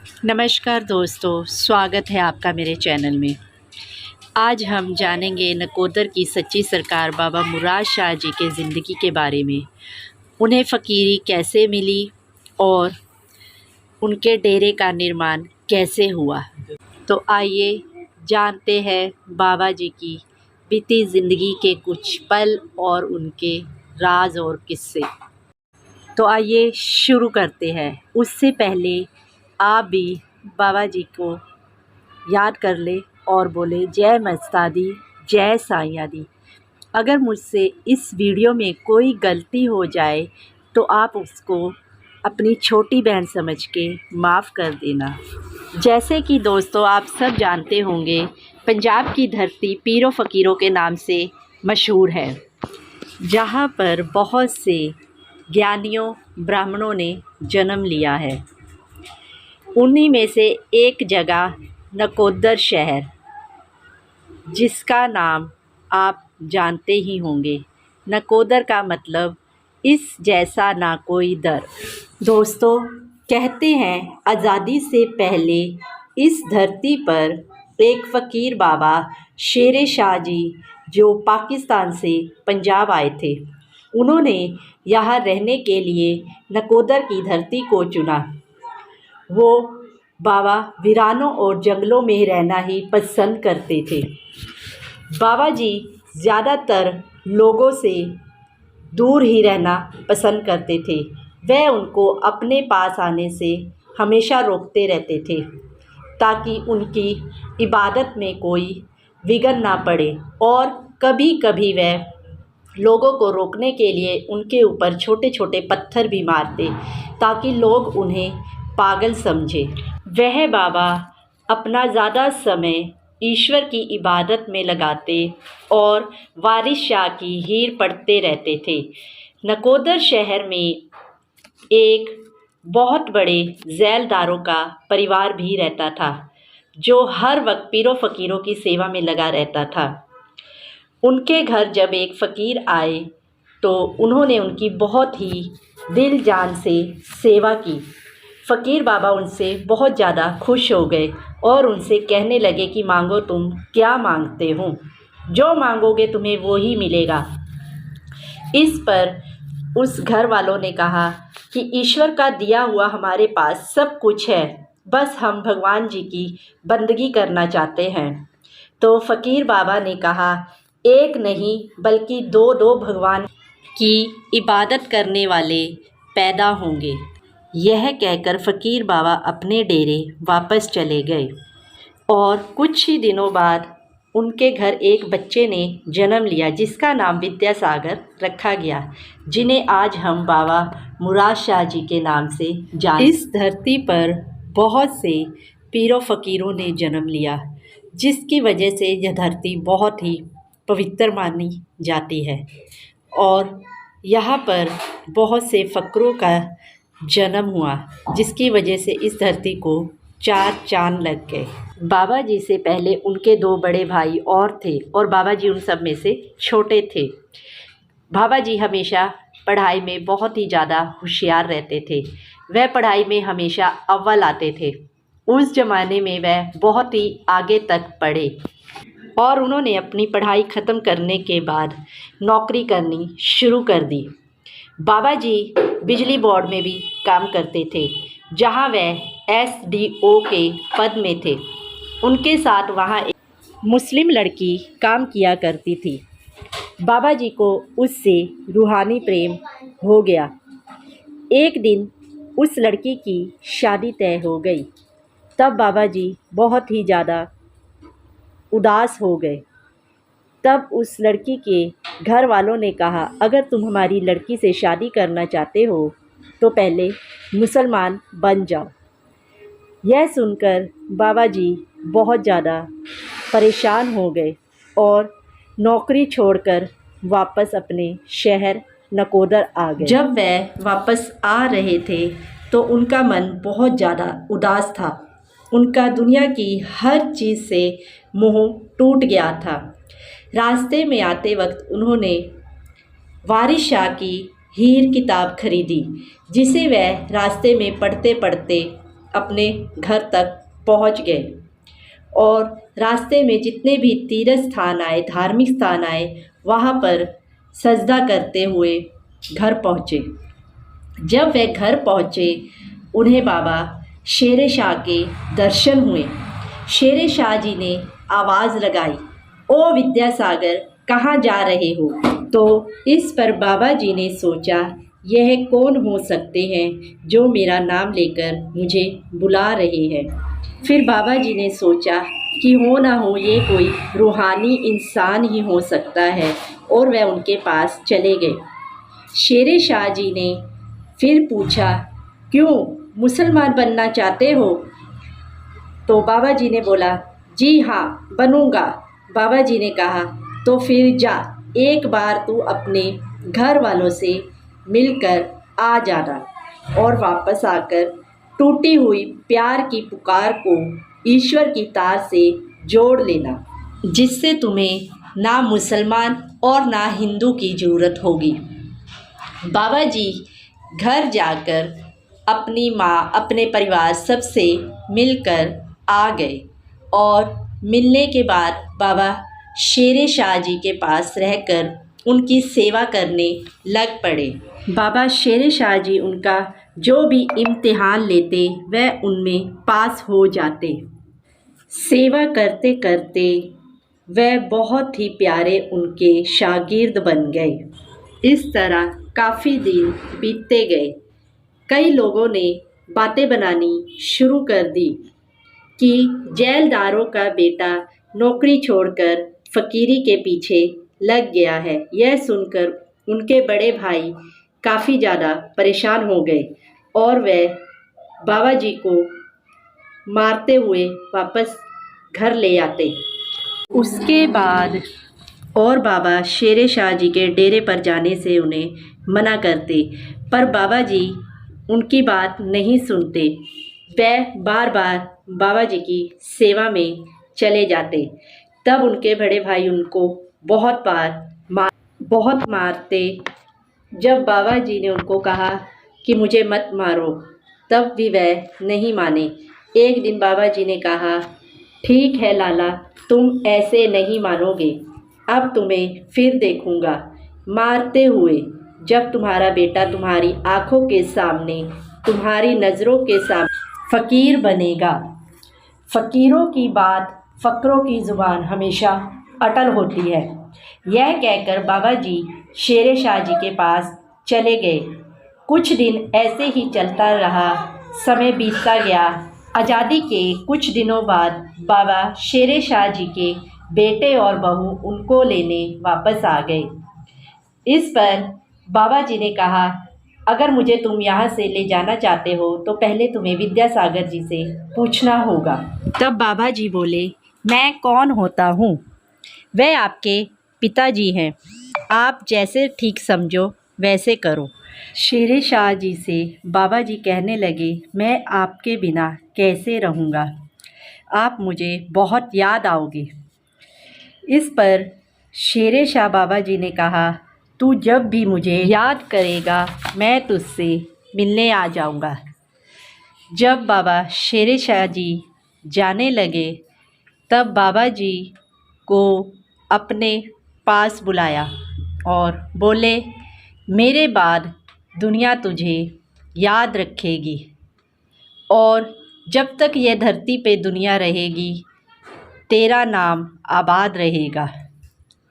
नमस्कार दोस्तों, स्वागत है आपका मेरे चैनल में। आज हम जानेंगे नकोदर की सच्ची सरकार बाबा मुराद शाह जी के ज़िंदगी के बारे में। उन्हें फ़कीरी कैसे मिली और उनके डेरे का निर्माण कैसे हुआ। तो आइए जानते हैं बाबा जी की बीती ज़िंदगी के कुछ पल और उनके राज और किस्से। तो आइए शुरू करते हैं। उससे पहले आप भी बाबा जी को याद कर ले और बोले जय मस्तादी, जय साईं दी। अगर मुझसे इस वीडियो में कोई गलती हो जाए तो आप उसको अपनी छोटी बहन समझ के माफ़ कर देना। जैसे कि दोस्तों आप सब जानते होंगे, पंजाब की धरती पीरों फ़कीरों के नाम से मशहूर है, जहाँ पर बहुत से ज्ञानियों ब्राह्मणों ने जन्म लिया है। उन्हीं में से एक जगह नकोदर शहर, जिसका नाम आप जानते ही होंगे। नकोदर का मतलब इस जैसा ना कोई दर। दोस्तों कहते हैं आज़ादी से पहले इस धरती पर एक फ़कीर बाबा शेर शाह जी जो पाकिस्तान से पंजाब आए थे, उन्होंने यहाँ रहने के लिए नकोदर की धरती को चुना। वो बाबा वीरानों और जंगलों में रहना ही पसंद करते थे। बाबा जी ज़्यादातर लोगों से दूर ही रहना पसंद करते थे। वह उनको अपने पास आने से हमेशा रोकते रहते थे ताकि उनकी इबादत में कोई विघ्न ना पड़े, और कभी कभी वह लोगों को रोकने के लिए उनके ऊपर छोटे छोटे पत्थर भी मारते ताकि लोग उन्हें पागल समझे। वह बाबा अपना ज़्यादा समय ईश्वर की इबादत में लगाते और वारिस शाह की हीर पढ़ते रहते थे। नकोदर शहर में एक बहुत बड़े ज़ैलदारों का परिवार भी रहता था, जो हर वक्त पीरों फ़कीरों की सेवा में लगा रहता था। उनके घर जब एक फ़कीर आए तो उन्होंने उनकी बहुत ही दिल जान से सेवा की। फ़कीर बाबा उनसे बहुत ज़्यादा खुश हो गए और उनसे कहने लगे कि मांगो, तुम क्या मांगते हो, जो मांगोगे तुम्हें वो ही मिलेगा। इस पर उस घर वालों ने कहा कि ईश्वर का दिया हुआ हमारे पास सब कुछ है, बस हम भगवान जी की बंदगी करना चाहते हैं। तो फ़कीर बाबा ने कहा, एक नहीं बल्कि दो दो भगवान की इबादत करने वाले पैदा होंगे। यह कहकर फ़कीर बाबा अपने डेरे वापस चले गए और कुछ ही दिनों बाद उनके घर एक बच्चे ने जन्म लिया, जिसका नाम विद्यासागर रखा गया, जिन्हें आज हम बाबा मुराद शाह जी के नाम से जानते हैं। इस धरती पर बहुत से पीरों फ़कीरों ने जन्म लिया, जिसकी वजह से यह धरती बहुत ही पवित्र मानी जाती है और यहाँ पर बहुत से फ़कीरों का जन्म हुआ, जिसकी वजह से इस धरती को चार चांद लग गए। बाबा जी से पहले उनके दो बड़े भाई और थे और बाबा जी उन सब में से छोटे थे। बाबा जी हमेशा पढ़ाई में बहुत ही ज़्यादा होशियार रहते थे। वह पढ़ाई में हमेशा अव्वल आते थे। उस ज़माने में वह बहुत ही आगे तक पढ़े और उन्होंने अपनी पढ़ाई ख़त्म करने के बाद नौकरी करनी शुरू कर दी। बाबा जी बिजली बोर्ड में भी काम करते थे, जहां वह SDO के पद में थे। उनके साथ वहां एक मुस्लिम लड़की काम किया करती थी। बाबा जी को उससे रूहानी प्रेम हो गया। एक दिन उस लड़की की शादी तय हो गई। तब बाबा जी बहुत ही ज़्यादा उदास हो गए। तब उस लड़की के घर वालों ने कहा, अगर तुम हमारी लड़की से शादी करना चाहते हो तो पहले मुसलमान बन जाओ। यह सुनकर बाबा जी बहुत ज़्यादा परेशान हो गए और नौकरी छोड़कर वापस अपने शहर नकोदर आ गए। जब वह वापस आ रहे थे तो उनका मन बहुत ज़्यादा उदास था। उनका दुनिया की हर चीज़ से मोह टूट गया था। रास्ते में आते वक्त उन्होंने वारिस शाह की हीर किताब खरीदी, जिसे वह रास्ते में पढ़ते पढ़ते अपने घर तक पहुंच गए और रास्ते में जितने भी तीर्थ स्थान आए, धार्मिक स्थान आए, वहाँ पर सजदा करते हुए घर पहुँचे। जब वे घर पहुँचे उन्हें बाबा शेर शाह के दर्शन हुए। शेर शाह जी ने आवाज़ लगाई, ओ विद्यासागर कहाँ जा रहे हो? तो इस पर बाबा जी ने सोचा, यह कौन हो सकते हैं जो मेरा नाम लेकर मुझे बुला रहे हैं। फिर बाबा जी ने सोचा कि हो ना हो ये कोई रूहानी इंसान ही हो सकता है और वह उनके पास चले गए। शेर शाह जी ने फिर पूछा, क्यों मुसलमान बनना चाहते हो? तो बाबा जी ने बोला, जी हाँ बनूंगा। बाबा जी ने कहा, तो फिर जा, एक बार तू अपने घर वालों से मिलकर आ जाना और वापस आकर टूटी हुई प्यार की पुकार को ईश्वर की तार से जोड़ लेना, जिससे तुम्हें ना मुसलमान और ना हिंदू की ज़रूरत होगी। बाबा जी घर जाकर अपनी माँ, अपने परिवार सबसे मिलकर आ गए और मिलने के बाद बाबा शेर शाह जी के पास रहकर उनकी सेवा करने लग पड़े। बाबा शेर शाह जी उनका जो भी इम्तिहान लेते वह उनमें पास हो जाते। सेवा करते करते वह बहुत ही प्यारे उनके शागिर्द बन गए। इस तरह काफ़ी दिन बीतते गए। कई लोगों ने बातें बनानी शुरू कर दी कि जेलदारों का बेटा नौकरी छोड़कर फ़कीरी के पीछे लग गया है। यह सुनकर उनके बड़े भाई काफ़ी ज़्यादा परेशान हो गए और वह बाबा जी को मारते हुए वापस घर ले आते। उसके बाद और बाबा शेर शाह जी के डेरे पर जाने से उन्हें मना करते, पर बाबा जी उनकी बात नहीं सुनते। वह बार बार बाबा जी की सेवा में चले जाते। तब उनके बड़े भाई उनको बहुत मारते। जब बाबा जी ने उनको कहा कि मुझे मत मारो, तब भी वह नहीं माने। एक दिन बाबा जी ने कहा, ठीक है लाला, तुम ऐसे नहीं मानोगे, अब तुम्हें फिर देखूंगा मारते हुए, जब तुम्हारा बेटा तुम्हारी आँखों के सामने, तुम्हारी नज़रों के सामने फ़कीर बनेगा। फ़कीरों की बात, फ़करों की ज़ुबान हमेशा अटल होती है। यह कहकर बाबा जी शेर शाह जी के पास चले गए। कुछ दिन ऐसे ही चलता रहा, समय बीतता गया। आज़ादी के कुछ दिनों बाद बाबा शेर शाह जी के बेटे और बहू उनको लेने वापस आ गए। इस पर बाबा जी ने कहा, अगर मुझे तुम यहाँ से ले जाना चाहते हो तो पहले तुम्हें विद्यासागर जी से पूछना होगा। तब बाबा जी बोले, मैं कौन होता हूँ? वह आपके पिताजी हैं, आप जैसे ठीक समझो वैसे करो। शेर शाह जी से बाबा जी कहने लगे, मैं आपके बिना कैसे रहूँगा, आप मुझे बहुत याद आओगे। इस पर शेर शाह बाबा जी ने कहा, तू जब भी मुझे याद करेगा मैं तुझसे मिलने आ जाऊँगा। जब बाबा शेर शाह जी जाने लगे तब बाबा जी को अपने पास बुलाया और बोले, मेरे बाद दुनिया तुझे याद रखेगी और जब तक यह धरती पे दुनिया रहेगी तेरा नाम आबाद रहेगा,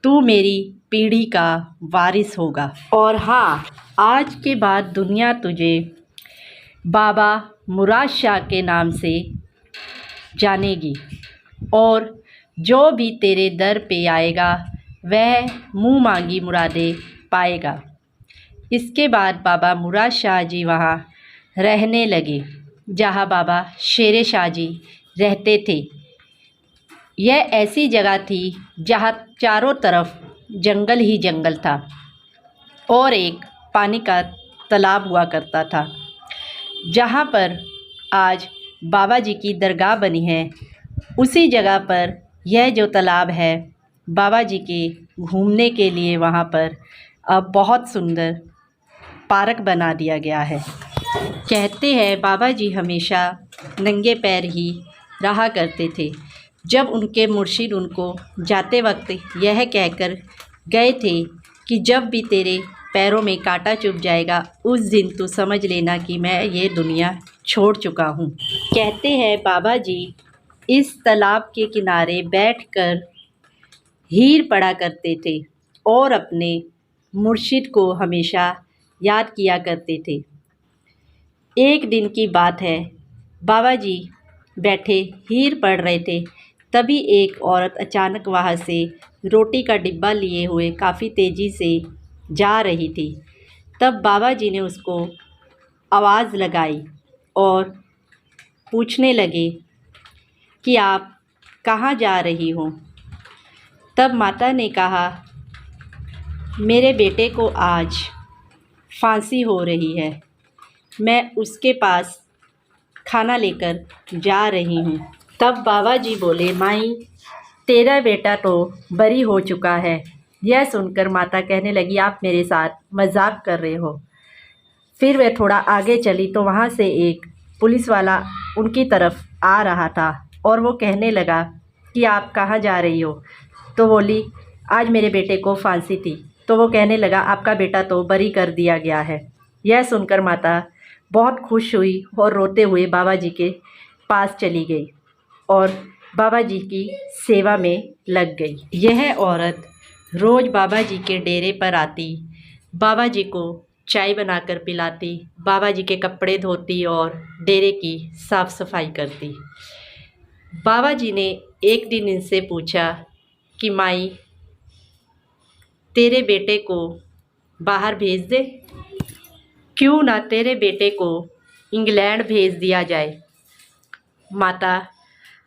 तू मेरी पीढ़ी का वारिस होगा। और हाँ, आज के बाद दुनिया तुझे बाबा मुराद शाह के नाम से जानेगी और जो भी तेरे दर पे आएगा वह मुँह मांगी मुरादें पाएगा। इसके बाद बाबा मुराद शाह जी वहाँ रहने लगे जहाँ बाबा शेर शाह जी रहते थे। यह ऐसी जगह थी जहाँ चारों तरफ जंगल ही जंगल था और एक पानी का तालाब हुआ करता था। जहाँ पर आज बाबा जी की दरगाह बनी है, उसी जगह पर यह जो तालाब है, बाबा जी के घूमने के लिए वहाँ पर अब बहुत सुंदर पार्क बना दिया गया है। कहते हैं बाबा जी हमेशा नंगे पैर ही रहा करते थे। जब उनके मुर्शिद उनको जाते वक्त यह कहकर गए थे कि जब भी तेरे पैरों में कांटा चुभ जाएगा उस दिन तू समझ लेना कि मैं ये दुनिया छोड़ चुका हूँ। कहते हैं बाबा जी इस तालाब के किनारे बैठकर हीर पढ़ा करते थे और अपने मुर्शिद को हमेशा याद किया करते थे। एक दिन की बात है, बाबा जी बैठे हीर पढ़ रहे थे, तभी एक औरत अचानक वहाँ से रोटी का डिब्बा लिए हुए काफ़ी तेज़ी से जा रही थी। तब बाबा जी ने उसको आवाज़ लगाई और पूछने लगे कि आप कहाँ जा रही हो। तब माता ने कहा मेरे बेटे को आज फांसी हो रही है, मैं उसके पास खाना लेकर जा रही हूँ। तब बाबा जी बोले माई तेरा बेटा तो बरी हो चुका है। यह सुनकर माता कहने लगी आप मेरे साथ मजाक कर रहे हो। फिर वह थोड़ा आगे चली तो वहाँ से एक पुलिस वाला उनकी तरफ आ रहा था और वो कहने लगा कि आप कहाँ जा रही हो। तो बोली आज मेरे बेटे को फांसी थी। तो वो कहने लगा आपका बेटा तो बरी कर दिया गया है। यह सुनकर माता बहुत खुश हुई और रोते हुए बाबा जी के पास चली गई और बाबा जी की सेवा में लग गई। यह औरत रोज़ बाबा जी के डेरे पर आती, बाबा जी को चाय बनाकर पिलाती, बाबा जी के कपड़े धोती और डेरे की साफ़ सफाई करती। बाबा जी ने एक दिन इनसे पूछा कि माई तेरे बेटे को बाहर भेज दे, क्यों ना तेरे बेटे को इंग्लैंड भेज दिया जाए। माता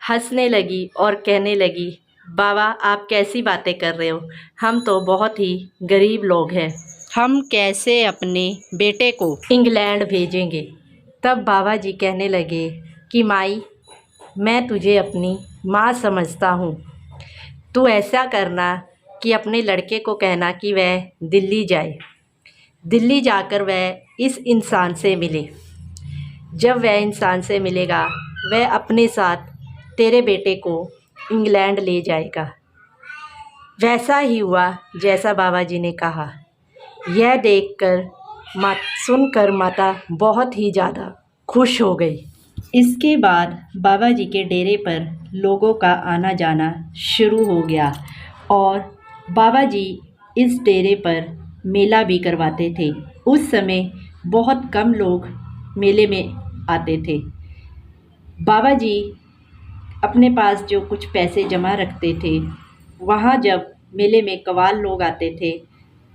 हंसने लगी और कहने लगी बाबा आप कैसी बातें कर रहे हो, हम तो बहुत ही गरीब लोग हैं, हम कैसे अपने बेटे को इंग्लैंड भेजेंगे। तब बाबा जी कहने लगे कि माई मैं तुझे अपनी माँ समझता हूँ, तू ऐसा करना कि अपने लड़के को कहना कि वह दिल्ली जाए, दिल्ली जाकर वह इस इंसान से मिले। जब वह इंसान से मिलेगा वह अपने साथ तेरे बेटे को इंग्लैंड ले जाएगा। वैसा ही हुआ जैसा बाबा जी ने कहा। यह देखकर सुनकर माता बहुत ही ज़्यादा खुश हो गई। इसके बाद बाबा जी के डेरे पर लोगों का आना जाना शुरू हो गया और बाबा जी इस डेरे पर मेला भी करवाते थे। उस समय बहुत कम लोग मेले में आते थे। बाबा जी अपने पास जो कुछ पैसे जमा रखते थे, वहाँ जब मेले में कव्वाल लोग आते थे,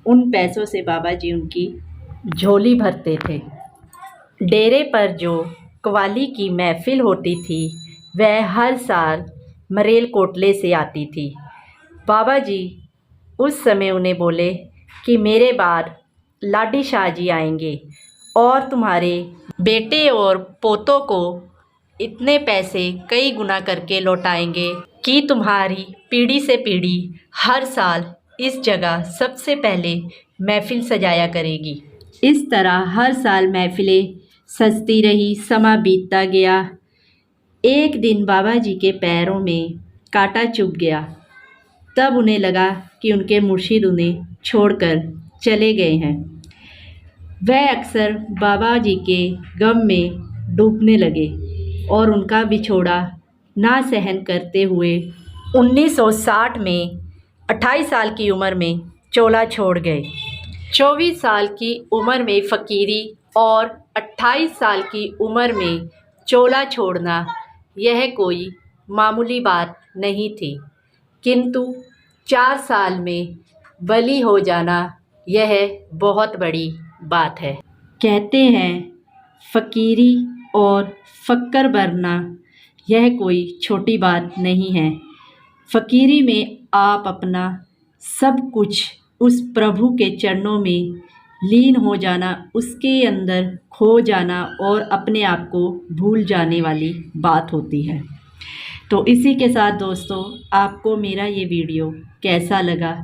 उन पैसों से बाबा जी उनकी झोली भरते थे। डेरे पर जो कव्वाली की महफ़िल होती थी वह हर साल मरेलकोटले से आती थी। बाबा जी उस समय उन्हें बोले कि मेरे बाद लाडी शाह जी आएंगे और तुम्हारे बेटे और पोतों को इतने पैसे कई गुना करके लौटाएंगे कि तुम्हारी पीढ़ी से पीढ़ी हर साल इस जगह सबसे पहले महफ़िल सजाया करेगी। इस तरह हर साल महफ़िलें सजती रही, समा बीतता गया। एक दिन बाबा जी के पैरों में कांटा चुभ गया। तब उन्हें लगा कि उनके मुर्शिद उन्हें छोड़कर चले गए हैं। वह अक्सर बाबा जी के गम में डूबने लगे और उनका बिछोड़ा ना सहन करते हुए 1960 में 28 साल की उम्र में चोला छोड़ गए। 24 साल की उम्र में फ़कीरी और 28 साल की उम्र में चोला छोड़ना यह कोई मामूली बात नहीं थी, किंतु 4 साल में वली हो जाना यह बहुत बड़ी बात है। कहते हैं फ़कीरी और फ़क्र बनना यह कोई छोटी बात नहीं है। फ़कीरी में आप अपना सब कुछ उस प्रभु के चरणों में लीन हो जाना, उसके अंदर खो जाना और अपने आप को भूल जाने वाली बात होती है। तो इसी के साथ दोस्तों आपको मेरा ये वीडियो कैसा लगा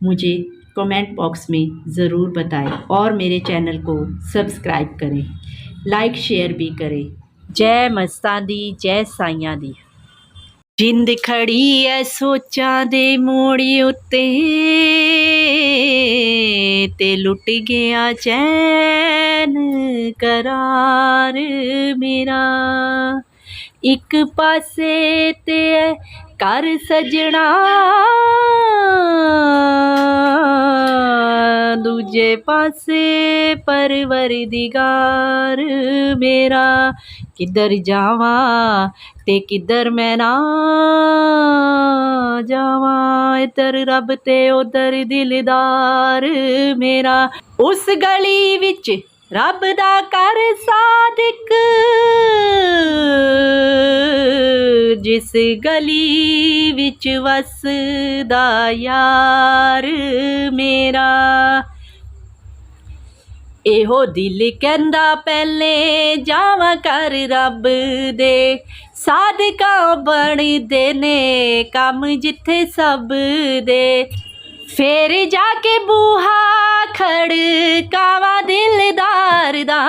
मुझे कमेंट बॉक्स में ज़रूर बताएं और मेरे चैनल को सब्सक्राइब करें, लाइक शेयर भी करें। जय मस्तां दी जय साइयां दी। जिंद खड़ी है सोचां दे मोड़ी उत्ते ते लुट गया चैन करार मेरा। एक पासे ते कर सजना दूजे पासे परवरदिगार मेरा। किधर जावां ते किधर मैं ना जावां, इधर रब ते उधर दिलदार मेरा। उस गली विच रब दा कर सादिक जिस गली विच वसदा यार मेरा। एहो दिल कहंदा पहले जावां कर रब दे सादका बनदे ने कम जिथे सब दे। फिर जाके बूहा खड़कावां दिलदार दा,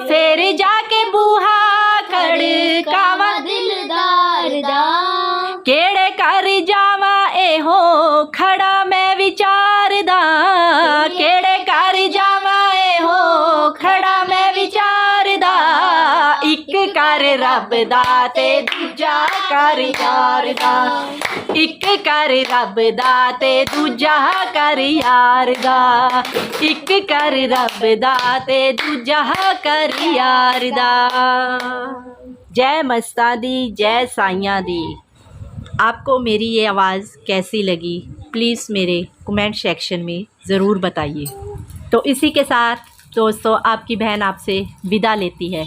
फिर जाके बूहा खड़कावां दिलदार दा। केड़े कर जावां एहो खड़ा मैं विचारदा, केड़े कर जावां एहो खड़ा मैं विचारदा। इक कर रब दा ते दूजा कर यार दा, इक कर रब दा ते दूजा कर यार दा, इक कर रब दा ते दूजा कर यार दा। जय मस्तां दी जय साइयां दी। आपको मेरी ये आवाज़ कैसी लगी प्लीज़ मेरे कमेंट सेक्शन में ज़रूर बताइए। तो इसी के साथ दोस्तों आपकी बहन आपसे विदा लेती है।